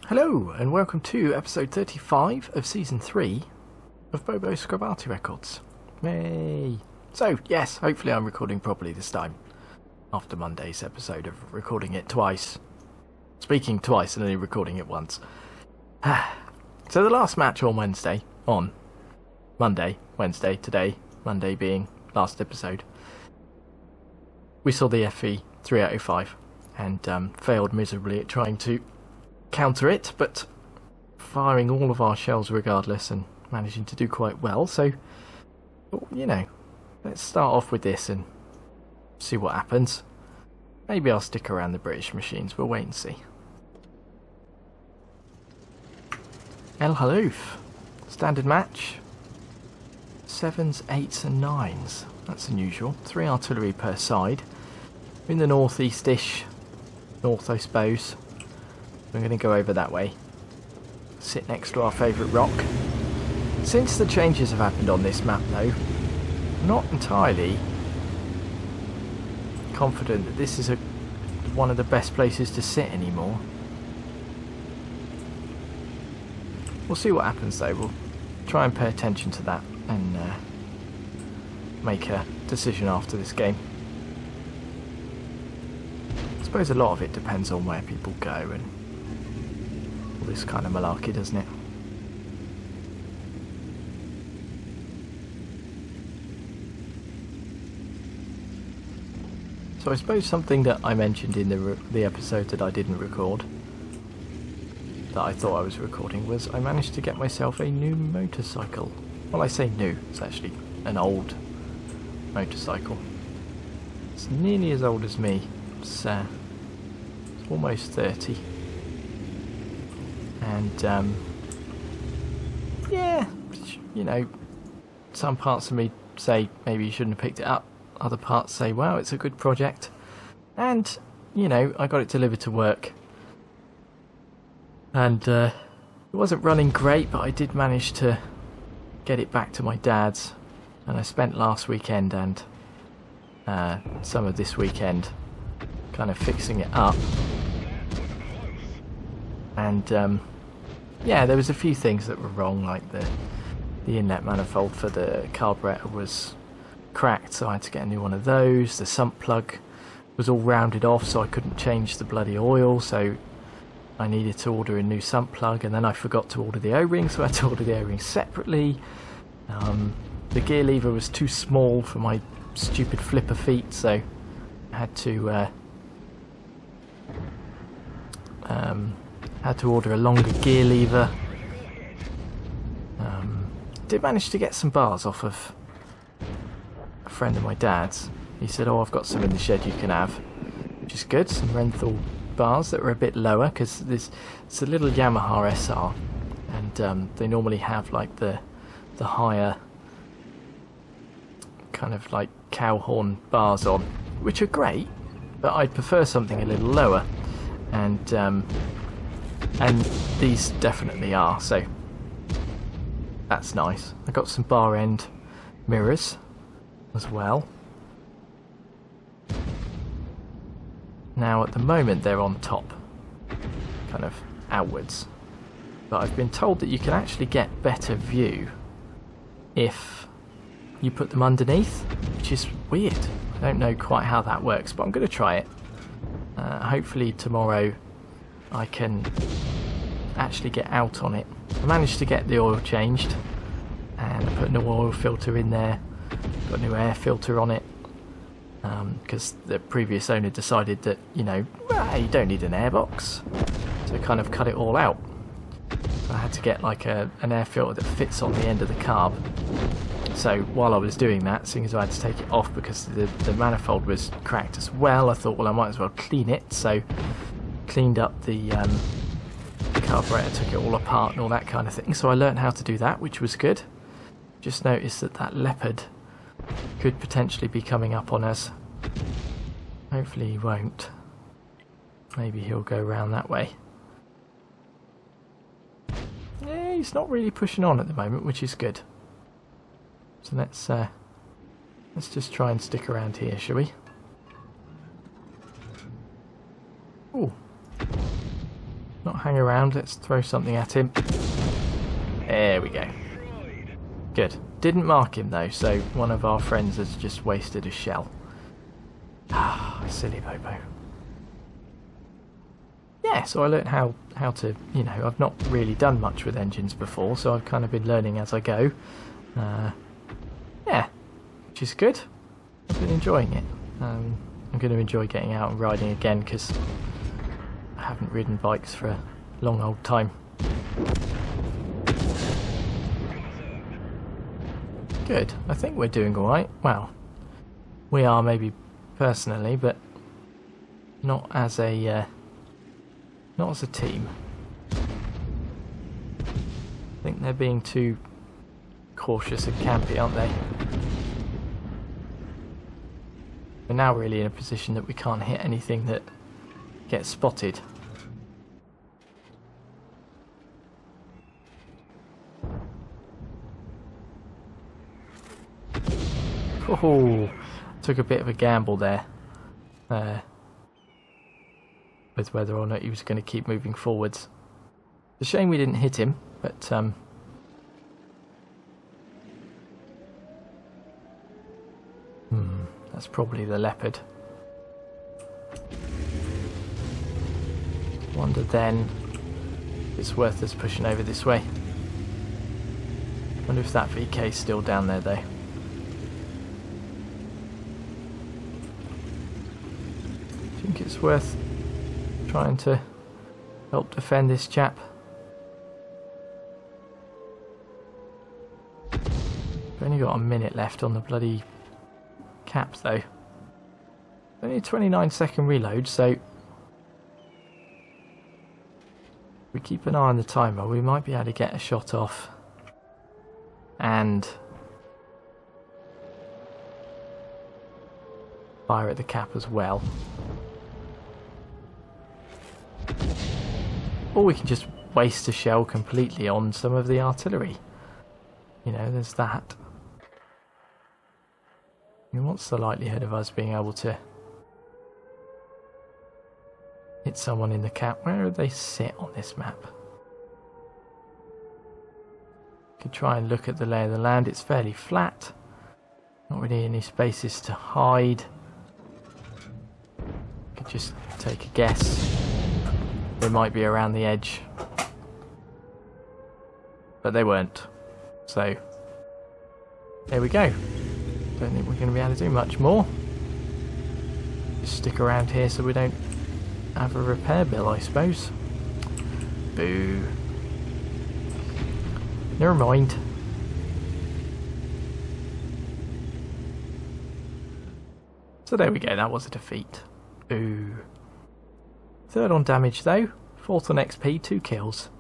Hello and welcome to episode 35 of season 3 of Bobo Arty Records. Yay! So yes, hopefully I'm recording properly this time after Monday's episode of recording it twice. Speaking twice and only recording it once. So the last match on Wednesday, today, Monday being last episode, we saw the Ep035 and failed miserably at trying to counter it, but firing all of our shells regardless and managing to do quite well. So, you know, let's start off with this and see what happens. Maybe I'll stick around the British machines, we'll wait and see. El Haloof, standard match, 7s, 8s and 9s, that's unusual, 3 artillery per side, in the northeast-ish, north I suppose. I'm going to go over that way, sit next to our favourite rock. Since the changes have happened on this map though, I'm not entirely confident that this is one of the best places to sit anymore. We'll see what happens though, we'll try and pay attention to that and make a decision after this game. I suppose a lot of it depends on where people go and this kind of malarkey, doesn't it? So I suppose something that I mentioned in the episode that I didn't record, that I thought I was recording, was I managed to get myself a new motorcycle. Well, I say new, it's actually an old motorcycle. It's nearly as old as me. It's almost 30. And yeah, you know, some parts of me say maybe you shouldn't have picked it up, other parts say wow, it's a good project. And you know, I got it delivered to work and it wasn't running great, but I did manage to get it back to my dad's, and I spent last weekend and some of this weekend kind of fixing it up. And yeah, there was a few things that were wrong, like the inlet manifold for the carburetor was cracked, so I had to get a new one of those. The sump plug was all rounded off, so I couldn't change the bloody oil, so I needed to order a new sump plug, and then I forgot to order the O-rings, so I had to order the O-rings separately. The gear lever was too small for my stupid flipper feet, so I had to order a longer gear lever. Did manage to get some bars off of a friend of my dad's. He said, oh, I've got some in the shed you can have, which is good. Some Renthal bars that were a bit lower, because it's a little Yamaha SR, and they normally have like the higher kind of like cow horn bars on, which are great, but I'd prefer something a little lower. And these definitely are, so that's nice. I got some bar end mirrors as well. Now at the moment they're on top, kind of outwards, but I've been told that you can actually get better view if you put them underneath, which is weird. I don't know quite how that works, but I'm going to try it. Hopefully tomorrow I can actually get out on it. I managed to get the oil changed and I put a new oil filter in there, got a new air filter on it, because the previous owner decided that, you know, you don't need an airbox, so kind of cut it all out. So I had to get like an air filter that fits on the end of the carb. So while I was doing that, seeing as I had to take it off because the manifold was cracked as well, I thought, well, I might as well clean it. So cleaned up the carburetor, took it all apart and all that kind of thing. So I learned how to do that, which was good. Just noticed that leopard could potentially be coming up on us. Hopefully he won't. Maybe he'll go around that way. Yeah, he's not really pushing on at the moment, which is good. So let's just try and stick around here, shall we? Ooh. Not hang around, let's throw something at him. There we go. Good. Didn't mark him though, so one of our friends has just wasted a shell. Ah, silly Bobo. Yeah, so I learnt how to, you know, I've not really done much with engines before, so I've kind of been learning as I go. Yeah, which is good. I've been enjoying it. I'm going to enjoy getting out and riding again because I haven't ridden bikes for a long old time. Good. I think we're doing alright. Well, we are maybe personally, but not as a team. I think they're being too cautious and campy, aren't they? We're now really in a position that we can't hit anything that gets spotted. Oh, took a bit of a gamble there with whether or not he was going to keep moving forwards. It's a shame we didn't hit him, but that's probably the leopard. Wonder then if it's worth us pushing over this way. Wonder if that VK's still down there though. Think it's worth trying to help defend this chap. We've only got a minute left on the bloody caps though. Only a 29-second reload, so if we keep an eye on the timer we might be able to get a shot off and fire at the cap as well. Or we can just waste a shell completely on some of the artillery. You know, there's that. I mean, what's the likelihood of us being able to hit someone in the cap? Where do they sit on this map? Could try and look at the lay of the land. It's fairly flat. Not really any spaces to hide. Could just take a guess. They might be around the edge. But they weren't. So, there we go. Don't think we're going to be able to do much more. Just stick around here so we don't have a repair bill, I suppose. Boo. Never mind. So there we go, that was a defeat. Boo. Third on damage though, fourth on XP, 2 kills.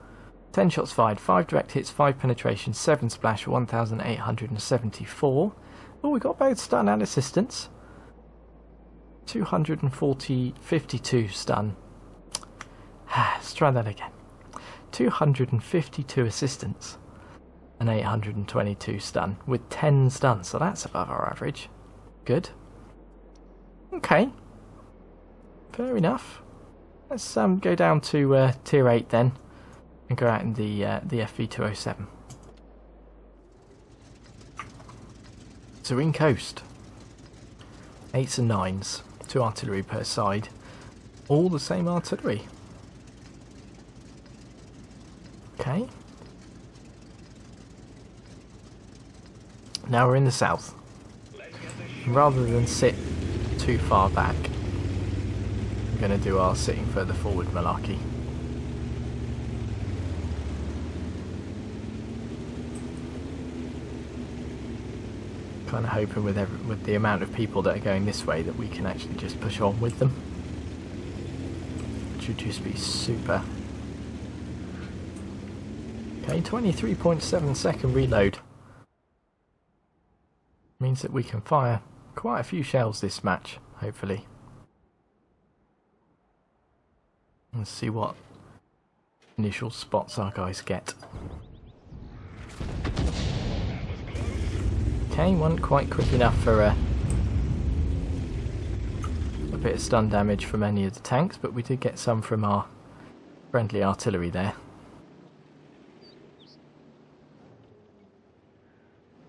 10 shots fired, 5 direct hits, 5 penetration, 7 splash, 1,874. Oh, we got both stun and assistance. 52 stun. Let's try that again. 252 assistance and 822 stun with 10 stun, so that's above our average. Good. Okay. Fair enough. Let's go down to tier 8 then and go out in the FV207. So in coast, 8s and 9s, 2 artillery per side, all the same artillery. Okay. Now we're in the south. And rather than sit too far back, we're going to do our sitting further forward malarkey. Kind of hoping with the amount of people that are going this way that we can actually just push on with them, which would just be super. Okay, 23.7 second reload means that we can fire quite a few shells this match, hopefully. Let's see what initial spots our guys get. Okay, wasn't quite quick enough for a bit of stun damage from any of the tanks, but we did get some from our friendly artillery there.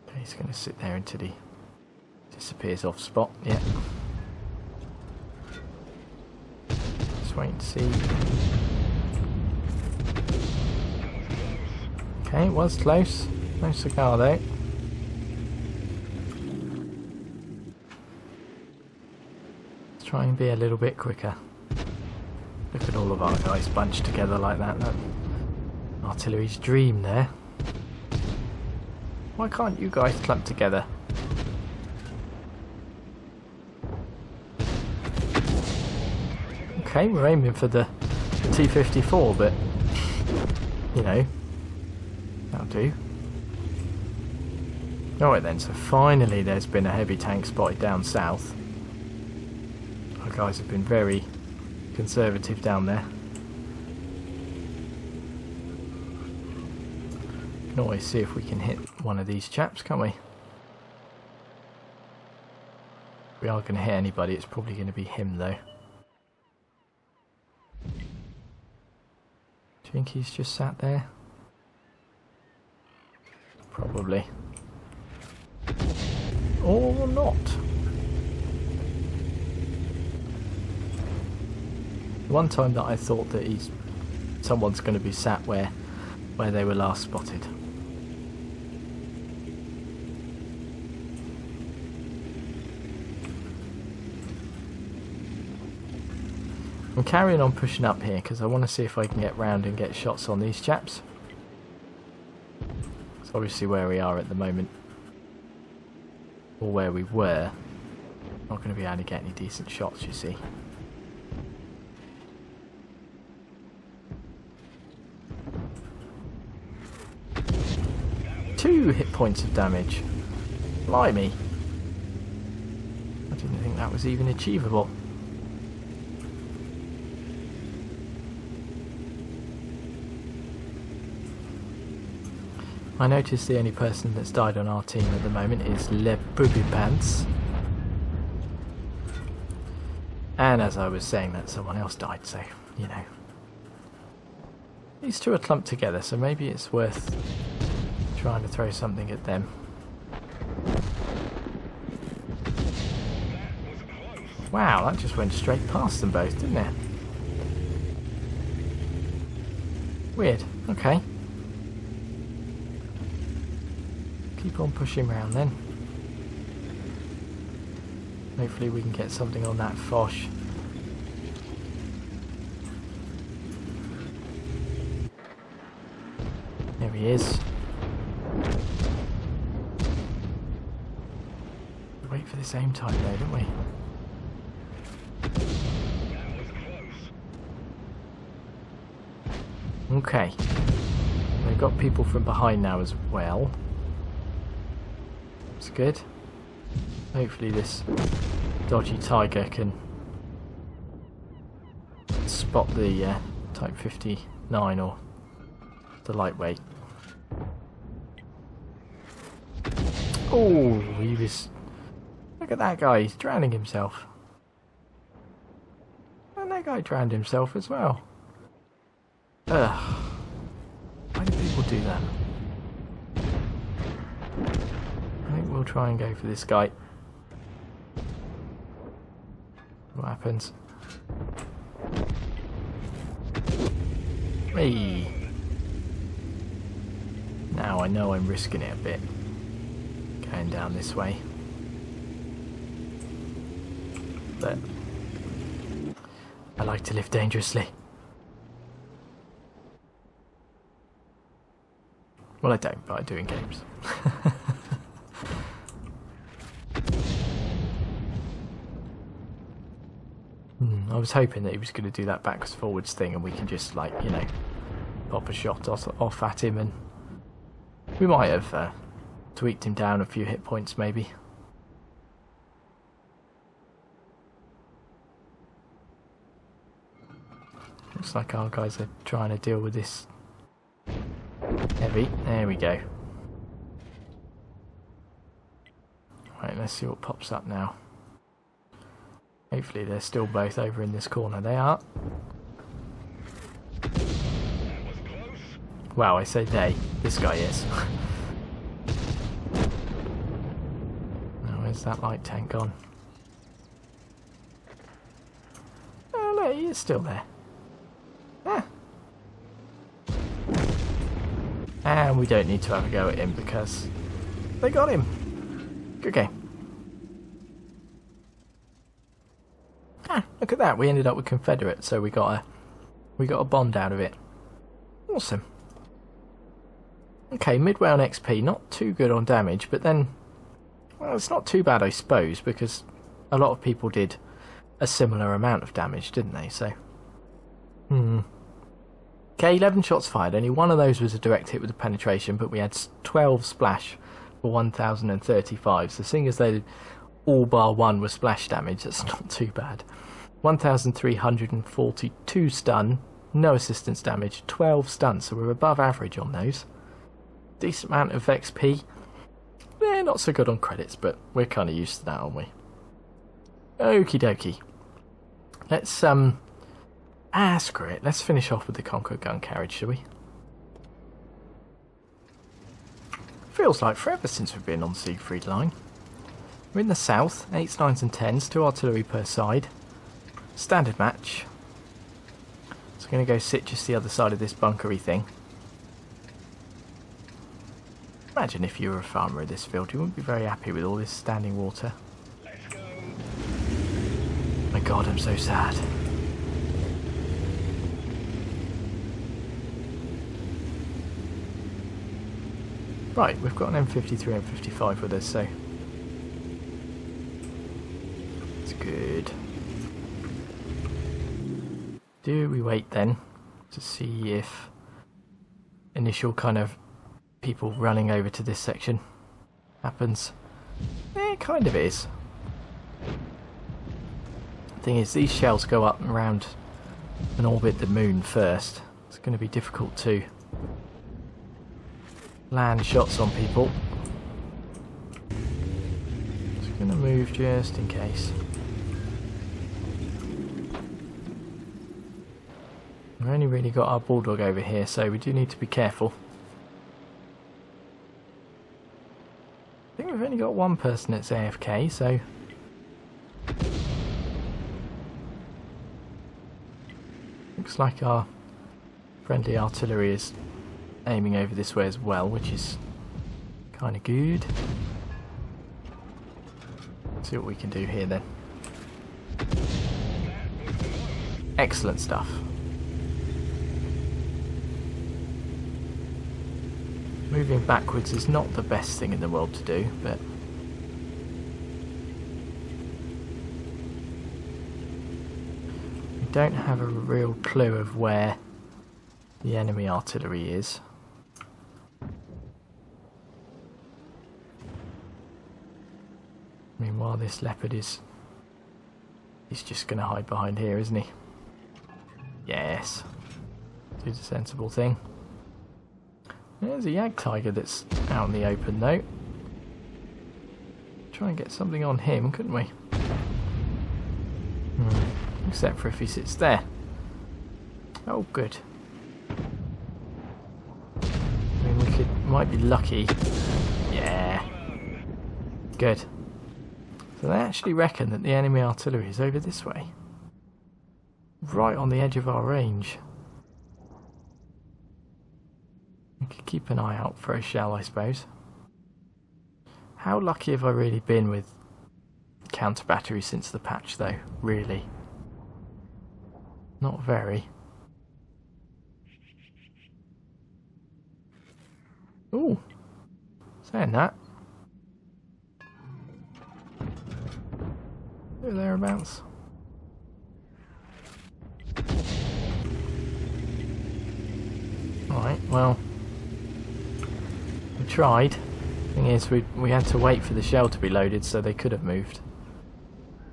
Okay, he's going to sit there until he disappears off spot. Yeah. Just wait and see. Okay, it was close. No cigar though. Let's try and be a little bit quicker. Look at all of our guys bunched together like that. That artillery's dream there. Why can't you guys clump together? Okay, we're aiming for the T-54, but you know, that'll do. Alright then, so finally there's been a heavy tank spotted down south. Our guys have been very conservative down there. We can always see if we can hit one of these chaps, can't we? If we are going to hit anybody, it's probably going to be him though. Do you think he's just sat there? Probably. Or not. One time that I thought that someone's going to be sat where they were last spotted. I'm carrying on pushing up here because I want to see if I can get round and get shots on these chaps. It's obviously where we are at the moment, or where we were. Not going to be able to get any decent shots, you see. Two hit points of damage. Blimey. I didn't think that was even achievable. I noticed the only person that's died on our team at the moment is Le Booby Pants. And as I was saying that, someone else died, so, you know. These two are clumped together, so maybe it's worth trying to throw something at them. Wow, that just went straight past them both, didn't it? Weird, okay. Keep on pushing round then. Hopefully we can get something on that Foch. There he is. Wait for this aim time though, don't we? Okay. We've got people from behind now as well. That's good. Hopefully this dodgy tiger can spot the Type 59 or the lightweight. Oh, he was... Look at that guy, he's drowning himself. And that guy drowned himself as well. Ugh. Why do people do that? I think we'll try and go for this guy. What happens? Hey. Now I know I'm risking it a bit. Going down this way. But I like to live dangerously. Well, I don't, but I do in games. I was hoping that he was going to do that backwards forwards thing and we can just, like, you know, pop a shot off at him, and we might have tweaked him down a few hit points maybe. Looks like our guys are trying to deal with this heavy. There we go. Right, let's see what pops up now. Hopefully they're still both over in this corner. They are. Well, I say they. This guy is. Now, where's that light tank gone? Oh, no, he is still there. Ah. And we don't need to have a go at him because they got him. Good game. Ah, look at that. We ended up with Confederate, so we got a bond out of it. Awesome. Okay, midway on XP, not too good on damage, but then, well, it's not too bad, I suppose, because a lot of people did a similar amount of damage, didn't they? So, Okay, 11 shots fired. Only one of those was a direct hit with a penetration, but we had 12 splash for 1,035. So, seeing as they all bar one was splash damage, that's not too bad. 1,342 stun, no assistance damage, 12 stun, so we're above average on those. Decent amount of XP. Not so good on credits, but we're kind of used to that, aren't we? Okie dokie. Let's, screw it. Let's finish off with the Conquer gun carriage, shall we? Feels like forever since we've been on the Siegfried line. We're in the south, 8s, 9s and 10s, 2 artillery per side. Standard match. So I'm going to go sit just the other side of this bunkery thing. Imagine if you were a farmer of this field, you wouldn't be very happy with all this standing water. Let's go. My God, I'm so sad. Right, we've got an M53 and 55 with us, so that's good. Do we wait then to see if initial kind of people running over to this section happens? It kind of is. Thing is, these shells go up and around and orbit the moon first. It's going to be difficult to land shots on people. Just going to move just in case. We've only really got our bulldog over here, so we do need to be careful. I think we've only got one person that's AFK, so looks like our friendly artillery is aiming over this way as well, which is kind of good. Let's see what we can do here then. Excellent stuff. Moving backwards is not the best thing in the world to do, but we don't have a real clue of where the enemy artillery is. Meanwhile, this leopard he's just going to hide behind here, isn't he? Yes. Do the sensible thing. There's a Yag Tiger that's out in the open though. Try and get something on him, couldn't we? Except for if he sits there. Oh, good. I mean, we might be lucky. Yeah. Good. So they actually reckon that the enemy artillery is over this way. Right on the edge of our range. We could keep an eye out for a shell, I suppose. How lucky have I really been with counter battery since the patch, though? Really? Not very. Ooh. Saying that. Thereabouts. Alright, well, we tried. Thing is, we had to wait for the shell to be loaded, so they could have moved.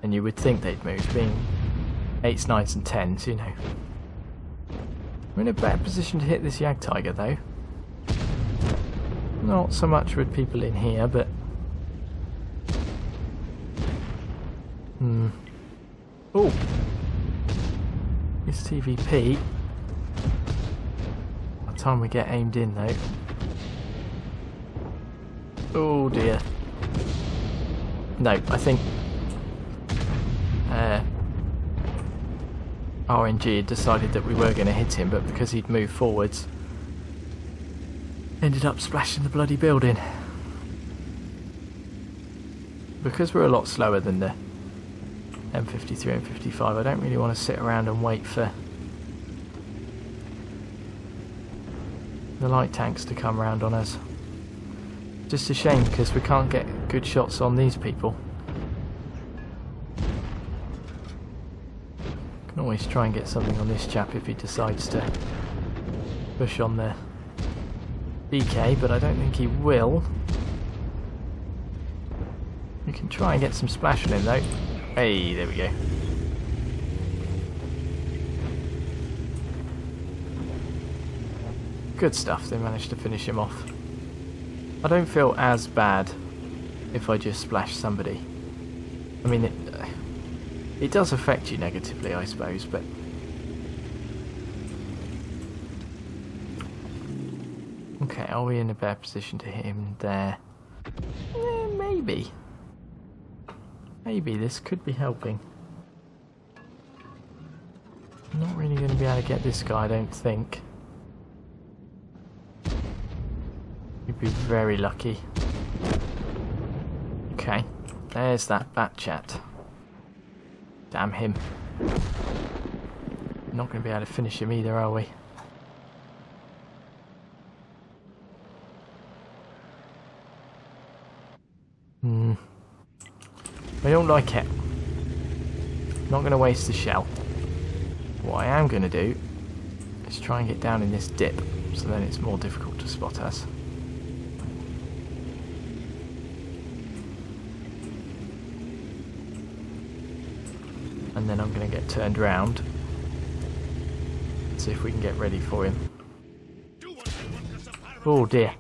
And you would think they'd move, being 8s, 9s and 10s, you know. We're in a better position to hit this Yag Tiger, though. Not so much with people in here, but oh, this TVP. About time we get aimed in though. Oh dear. No, I think RNG had decided that we were going to hit him, but because he'd moved forwards, ended up splashing the bloody building. Because we're a lot slower than the M53 and 55, I don't really want to sit around and wait for the light tanks to come round on us. Just a shame because we can't get good shots on these people. Can always try and get something on this chap if he decides to push on the BK, but I don't think he will. We can try and get some splash on him though. Hey, there we go. Good stuff, they managed to finish him off. I don't feel as bad if I just splash somebody. I mean, it does affect you negatively, I suppose, but... Okay, are we in a better position to hit him there? Maybe. Maybe this could be helping. I'm not really going to be able to get this guy, I don't think. You'd be very lucky. Okay, there's that bat chat. Damn him. Not going to be able to finish him either, are we? I don't like it. Not going to waste the shell. What I am going to do is try and get down in this dip, so then it's more difficult to spot us. And then I'm going to get turned round. See if we can get ready for him. Oh dear.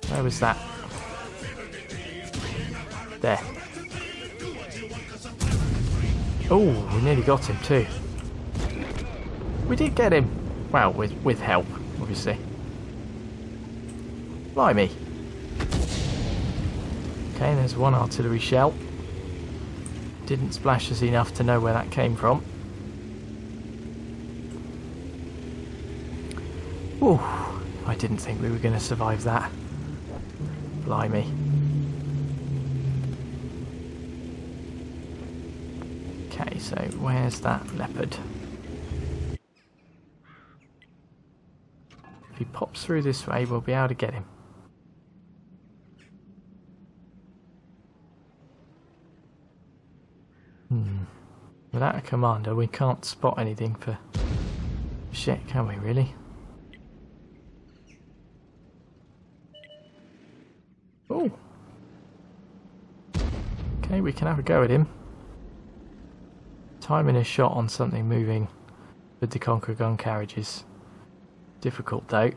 Where was that? There. Oh, we nearly got him too. We did get him. Well, with help, obviously. Blimey. Okay, there's one artillery shell. Didn't splash us enough to know where that came from. Ooh, I didn't think we were going to survive that. Blimey. Okay, so where's that leopard? If he pops through this way, we'll be able to get him. Without a commander, we can't spot anything for shit, can we, really? Oh! Okay, we can have a go at him. Timing a shot on something moving with the Conqueror gun carriage is difficult, though.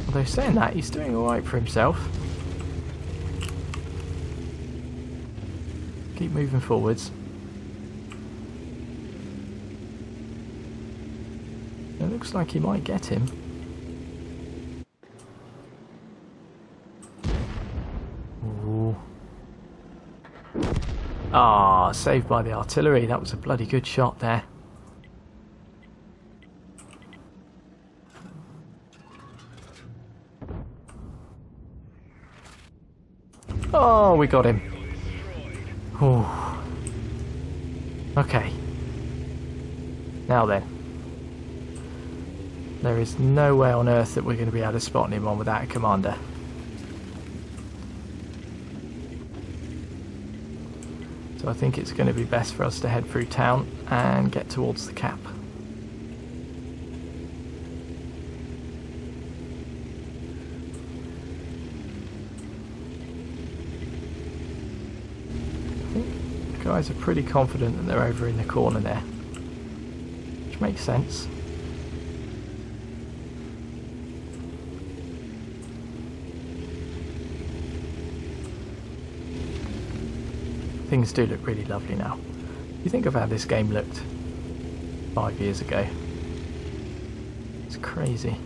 Although saying that, he's doing alright for himself. Keep moving forwards. It looks like he might get him. Ooh. Ah, saved by the artillery. That was a bloody good shot there. Oh, we got him. Ooh. Okay. Now then. There is no way on earth that we're going to be able to spot him on without a commander. So I think it's going to be best for us to head through town and get towards the cap. Guys are pretty confident that they're over in the corner there, which makes sense. things do look really lovely now. You think of how this game looked 5 years ago. It's crazy.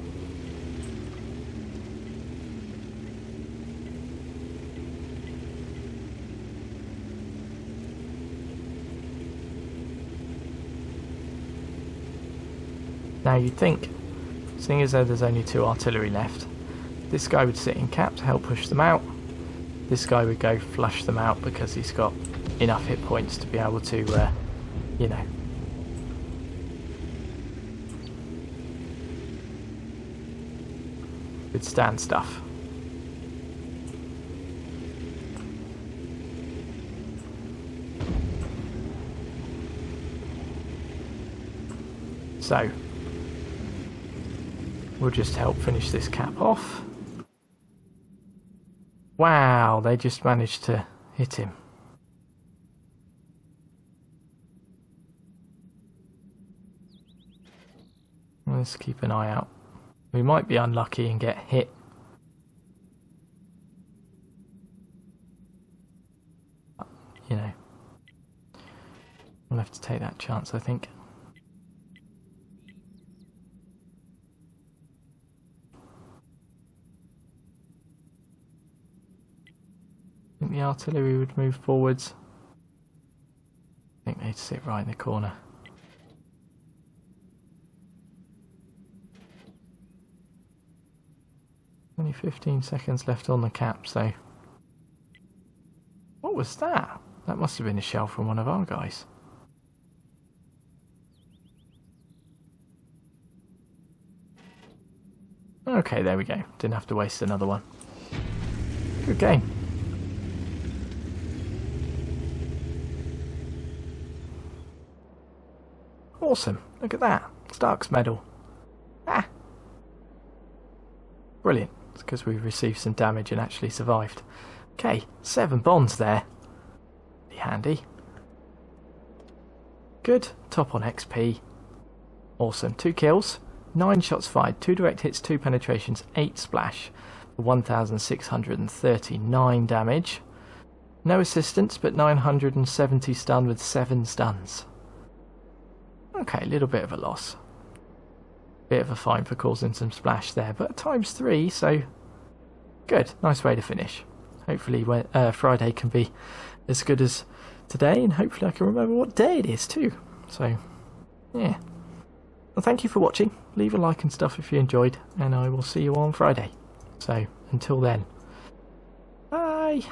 Now you'd think, seeing as though there's only 2 artillery left, this guy would sit in cap to help push them out. This guy would go flush them out because he's got enough hit points to be able to, you know. Withstand stuff. So, we'll just help finish this cap off. Wow, they just managed to hit him. Let's keep an eye out. We might be unlucky and get hit. You know, we'll have to take that chance, I think. I think the artillery would move forwards. I think they'd sit right in the corner. Only 15 seconds left on the cap, so... What was that? That must have been a shell from one of our guys. Okay, there we go. Didn't have to waste another one. Good game. Awesome. Look at that. Stark's medal. Ah! Brilliant. It's because we received some damage and actually survived. Okay, 7 bonds there. Be handy. Good. Top on XP. Awesome. 2 kills. 9 shots fired. 2 direct hits, 2 penetrations, 8 splash. For 1,639 damage. No assistance, but 970 stun with 7 stuns. Okay, a little bit of a loss. Bit of a fine for causing some splash there, but times 3, so good. Nice way to finish. Hopefully Friday can be as good as today, and hopefully I can remember what day it is too. So, yeah. Well, thank you for watching. Leave a like and stuff if you enjoyed, and I will see you on Friday. So, until then, bye!